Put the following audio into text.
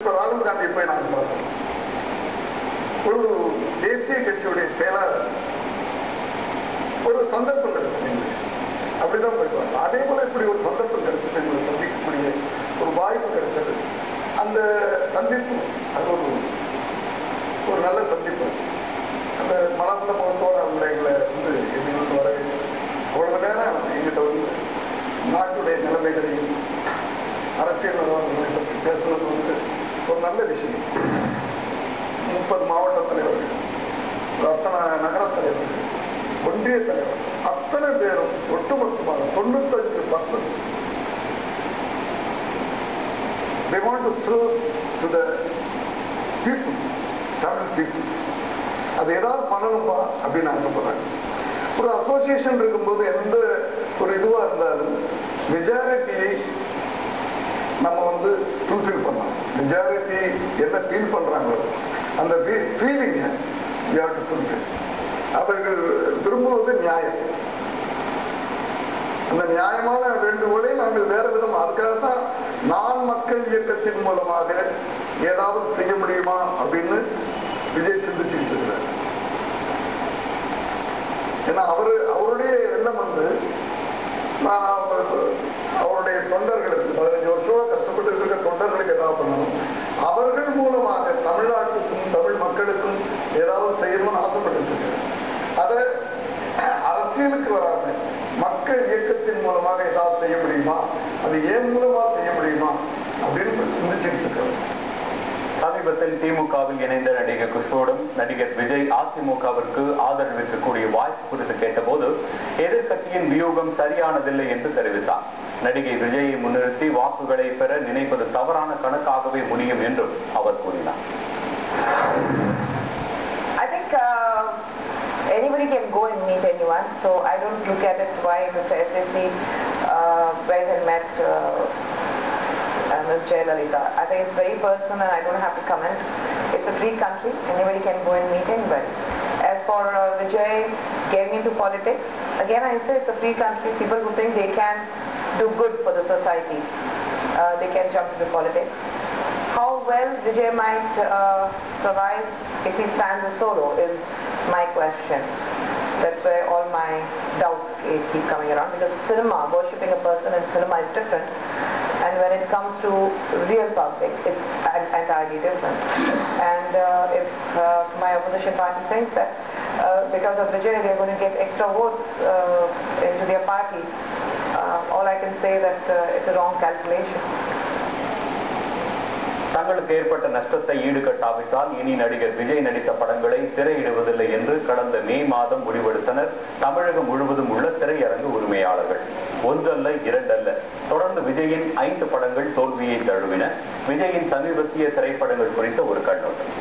ராகுல் காந்தியை போய் நாங்கள் பார்த்தோம். ஒரு தேசிய கட்சியுடைய செயலாளர் ஒரு சந்தர்ப்பம் கிடைச்சது, அப்படிதான் போய் பார்த்தோம். அதே போல இப்படி ஒரு சந்தர்ப்பம் கிடைச்சது, எங்களை சந்திக்கக்கூடிய ஒரு வாய்ப்பு கிடைச்சது. அந்த சந்திப்பு அது ஒரு நல்ல சந்திப்பு. அந்த மனசுல முகத்தோடு அவங்க எங்களை எங்களுக்கு வர அவ்வளவு நேரம் எங்கிட்ட நாட்டுடைய நிலைமைகளையும் அரசியல் நிலவரங்களை பற்றி பேசுனது ஒரு நல்ல விஷயம். 30 மாவட்ட தலைவர்கள், அத்தனை நகர தலைவர்கள், ஒன்றிய தலைவர், அத்தனை பேரும் ஒட்டுமொத்தமாக 95% they want to serve to the people, Tamil people. அது ஏதாவது பண்ணணும்பா அப்படின்னு ஆசைப்படுறாங்க. ஒரு அசோசியேஷன் இருக்கும்போது எந்த ஒரு இதுவா இருந்தாலும் மெஜாரிட்டியை நம்ம ஃபுல்ஃபில் பண்ணலாம். மெஜாரிட்டி என்ன ஃபீல் பண்றாங்களோ அந்த ஃபீலிங்கை we have to fulfill. அவர்கள் விரும்புவது நியாயம். அந்த நியாயமான வேண்டுகோளை நாங்கள் வேற விதம், அதுக்காகத்தான் நான் மக்கள் இயக்கத்தின் மூலமாக ஏதாவது செய்ய முடியுமா அப்படின்னு விஜய் சிந்திச்சுட்டு இருக்கிறார். ஏன்னா அவருடைய எண்ணம் நான் அவருடைய தொண்டர்களுக்கு 15 வருஷமா கஷ்டப்பட்டு இருக்க தொண்டர்களுக்கு ஏதாவது பண்ணணும், அவர்கள் மூலமாக தமிழ்நாட்டுக்கும் தமிழ் மக்களுக்கும் ஏதாவது செய்யணும்னு ஆசைப்பட்டு இருக்காரு. அதை அரசியலுக்கு வராம மக்கள் இயக்கத்தின் மூலமாக ஏதாவது செய்ய முடியுமா, அது ஏன் மூலமா செய்ய முடியுமா அப்படின்னு சிந்திச்சுட்டு இருக்காரு. சமீபத்தில் திமுகவில் இணைந்த நடிகர் குஷ்புவோடும் நடிகர் விஜய் அதிமுகவிற்கு ஆதரவிற்கக்கூடிய வாய்ப்பு குறித்து கேட்டபோது எதிர்கட்சியின் வியூகம் சரியானதில்லை என்று தெரிவித்தார். நடிகை விஜயை முன்னிறுத்தி வாக்குகளை பெற நினைப்பது தவறான கணக்காகவே முடியும் என்றும் அவர் கூறினார். Anybody can go and meet anyone, so I don't look at it why Mr. SSC went and met Ms. Jayalalitha. I think it's very personal and I don't have to comment. It's a free country, anybody can go and meet anybody. As for Vijay getting into politics, again I say it's a free country. People who think they can do good for the society, they can jump into politics. How well Vijay might survive if he stands a solo is my question. That's where all my doubts keep coming around, because cinema, worshipping a person in cinema is different, and when it comes to real public, it's entirely different. And if my opposition party thinks that because of Vijay they're going to get extra votes into their party, all I can say that it's a wrong calculation. தங்களுக்கு ஏற்பட்ட நஷ்டத்தை ஈடுகட்டாவிட்டால் இனி நடிகர் விஜய் நடித்த படங்களை திரையிடுவதில்லை என்று கடந்த மே மாதம் முடிவெடுத்தனர் தமிழகம் முழுவதும் உள்ள திரையரங்கு உரிமையாளர்கள். ஒன்றல்ல இரண்டல்ல, தொடர்ந்து விஜயின் 5 படங்கள் தோல்வியை தழுவின. விஜயின் சமீபத்திய திரைப்படங்கள் குறித்த ஒரு கண்ணோட்டம்.